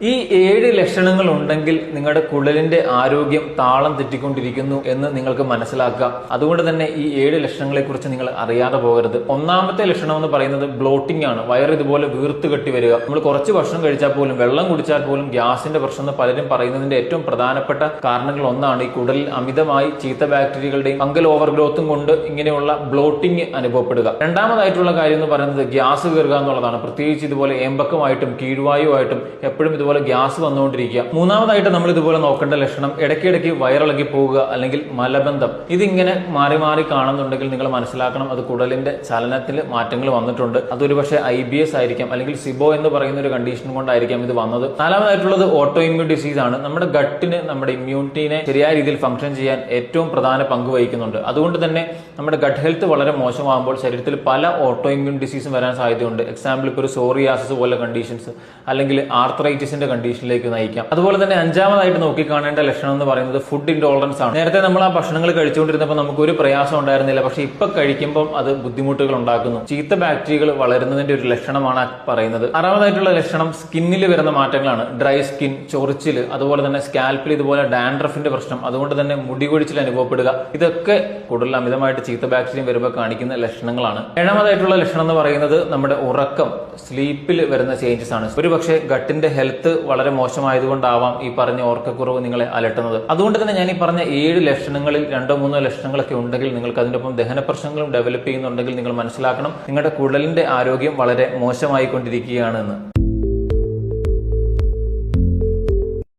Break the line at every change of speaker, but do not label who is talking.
ഈ 7 ലക്ഷണങ്ങൾ ഉണ്ടെങ്കിൽ നിങ്ങളുടെ കുടലിന്റെ ആരോഗ്യം താളം തെറ്റിക്കൊണ്ടിരിക്കുന്നു എന്ന് നിങ്ങൾക്ക് മനസ്സിലാക്കാം. അതുകൊണ്ട് തന്നെ ഈ 7 ലക്ഷണങ്ങളെ കുറിച്ച് നിങ്ങൾ അറിയാതെ പോകരുത്. ഒന്നാമത്തെ ലക്ഷണം എന്ന് പറയുന്നത് ബ്ലോട്ടിംഗ് ആണ്. വയറ് ഇതുപോലെ വീർത്ത് കെട്ടി വരിക. നമ്മൾ കുറച്ച് ഭക്ഷണം കഴിച്ചാൽ പോലും, വെള്ളം കുടിച്ചാൽ പോലും ഗ്യാസിന്റെ പ്രശ്നം എന്ന് പലരും പറയുന്നതിന്റെ ഏറ്റവും പ്രധാനപ്പെട്ട കാരണങ്ങൾ ഒന്നാണ് ഈ കുടലിൽ അമിതമായി ചീത്ത ബാക്ടീരിയകളുടെയും ഫംഗൽ ഓവർഗ്രോത്തും കൊണ്ട് ഇങ്ങനെയുള്ള ബ്ലോട്ടിംഗ് അനുഭവപ്പെടുക. രണ്ടാമതായിട്ടുള്ള കാര്യം എന്ന് പറയുന്നത് ഗ്യാസ് കയറുക എന്നുള്ളതാണ്. പ്രത്യേകിച്ച് ഇതുപോലെ ഏമ്പക്കമായിട്ടും കീഴ്വായുമായിട്ടും എപ്പോഴും ഇതുപോലെ ഗ്യാസ് വന്നുകൊണ്ടിരിക്കുക. മൂന്നാമതായിട്ട് നമ്മൾ ഇതുപോലെ നോക്കേണ്ട ലക്ഷണം ഇടയ്ക്കിടയ്ക്ക് വയറിളകി പോവുക അല്ലെങ്കിൽ മലബന്ധം. ഇതിങ്ങനെ മാറി മാറി കാണുന്നുണ്ടെങ്കിൽ നിങ്ങൾ മനസ്സിലാക്കണം അത് കുടലിന്റെ ചലനത്തിൽ മാറ്റങ്ങൾ വന്നിട്ടുണ്ട്. അതൊരു പക്ഷേ IBS ആയിരിക്കാം, അല്ലെങ്കിൽ സിബോ എന്ന് പറയുന്ന ഒരു കണ്ടീഷൻ കൊണ്ടായിരിക്കാം ഇത് വന്നത്. നാലാമതായിട്ടുള്ളത് ഓട്ടോ ഇമ്മ്യൂൺ ഡിസീസ് ആണ്. നമ്മുടെ ഗട്ടിന് നമ്മുടെ ഇമ്മ്യൂണിറ്റിനെ ശരിയായ രീതിയിൽ ഫംഗ്ഷൻ ചെയ്യാൻ ഏറ്റവും പ്രധാന പങ്ക് വഹിക്കുന്നുണ്ട്. അതുകൊണ്ട് തന്നെ നമ്മുടെ ഗട്ട് ഹെൽത്ത് വളരെ മോശമാകുമ്പോൾ ശരീരത്തിൽ പല ഓട്ടോ ഇമ്മ്യൂൺ ഡിസീസും വരാൻ സാധ്യതയുണ്ട്. എക്സാമ്പിൾ ഇപ്പോൾ ഒരു സോറിയാസിസ് പോലെ കണ്ടീഷൻസ്, അല്ലെങ്കിൽ ആർത്രൈറ്റിസിന്റെ കണ്ടീഷനിലേക്ക് നയിക്കാം. അതുപോലെ തന്നെ അഞ്ചാമതായിട്ട് നോക്കിക്കാണേണ്ട ലക്ഷണം എന്ന് പറയുന്നത് ഫുഡ് ഇൻടോളറൻസ് ആണ്. നേരത്തെ നമ്മൾ ആ ഭക്ഷണങ്ങൾ കഴിച്ചുകൊണ്ടിരുന്നപ്പോൾ നമുക്ക് ഒരു പ്രയാസം ഉണ്ടായിരുന്നില്ല, പക്ഷെ ഇപ്പൊ കഴിക്കുമ്പോൾ അത് ബുദ്ധിമുട്ടുകൾ ഉണ്ടാക്കുന്നു. ചീത്ത ബാക്ടീരിയകൾ വളരുന്നതിന്റെ ഒരു ലക്ഷണമാണ് പറയുന്നത്. ആറാമതായിട്ടുള്ള ലക്ഷണം സ്കിന്നിൽ വരുന്ന മാറ്റങ്ങളാണ്. ഡ്രൈ സ്കിൻ, ചൊറിച്ചിൽ, അതുപോലെ തന്നെ സ്കാൽപ്പിൽ ഇതുപോലെ ഡാൻഡ്രഫിന്റെ പ്രശ്നം, അതുകൊണ്ട് തന്നെ മുടി കൊഴിച്ചിൽ അനുഭവപ്പെടുക. ഇതൊക്കെ കൂടുതൽ അമിതമായിട്ട് ചീത്ത ബാക്ടീരിയ വരുമ്പോൾ കാണിക്കുന്ന ലക്ഷണങ്ങളാണ്. ഏഴാമതായിട്ടുള്ള ലക്ഷണം എന്ന് പറയുന്നത് നമ്മുടെ ഉറക്കം, സ്ലീപ്പിൽ വരുന്ന ചേഞ്ചസ് ആണ്. ഒരു പക്ഷേ ഗട്ടിന്റെ ഹെൽത്ത് വളരെ മോശമായതുകൊണ്ടാവാം ഈ പറഞ്ഞ ഓർക്കക്കുറവ് നിങ്ങളെ അലട്ടുന്നത്. അതുകൊണ്ട് തന്നെ ഞാൻ ഈ പറഞ്ഞ 7 ലക്ഷണങ്ങളിൽ 2-3 ലക്ഷണങ്ങളൊക്കെ ഉണ്ടെങ്കിൽ, നിങ്ങൾക്ക് അതിന്റെ ഒപ്പം ദഹന പ്രശ്നങ്ങളും ഡെവലപ്പ് ചെയ്യുന്നുണ്ടെങ്കിൽ നിങ്ങൾ മനസ്സിലാക്കണം നിങ്ങളുടെ കുടലിന്റെ ആരോഗ്യം വളരെ മോശമായിക്കൊണ്ടിരിക്കുകയാണ് എന്ന്.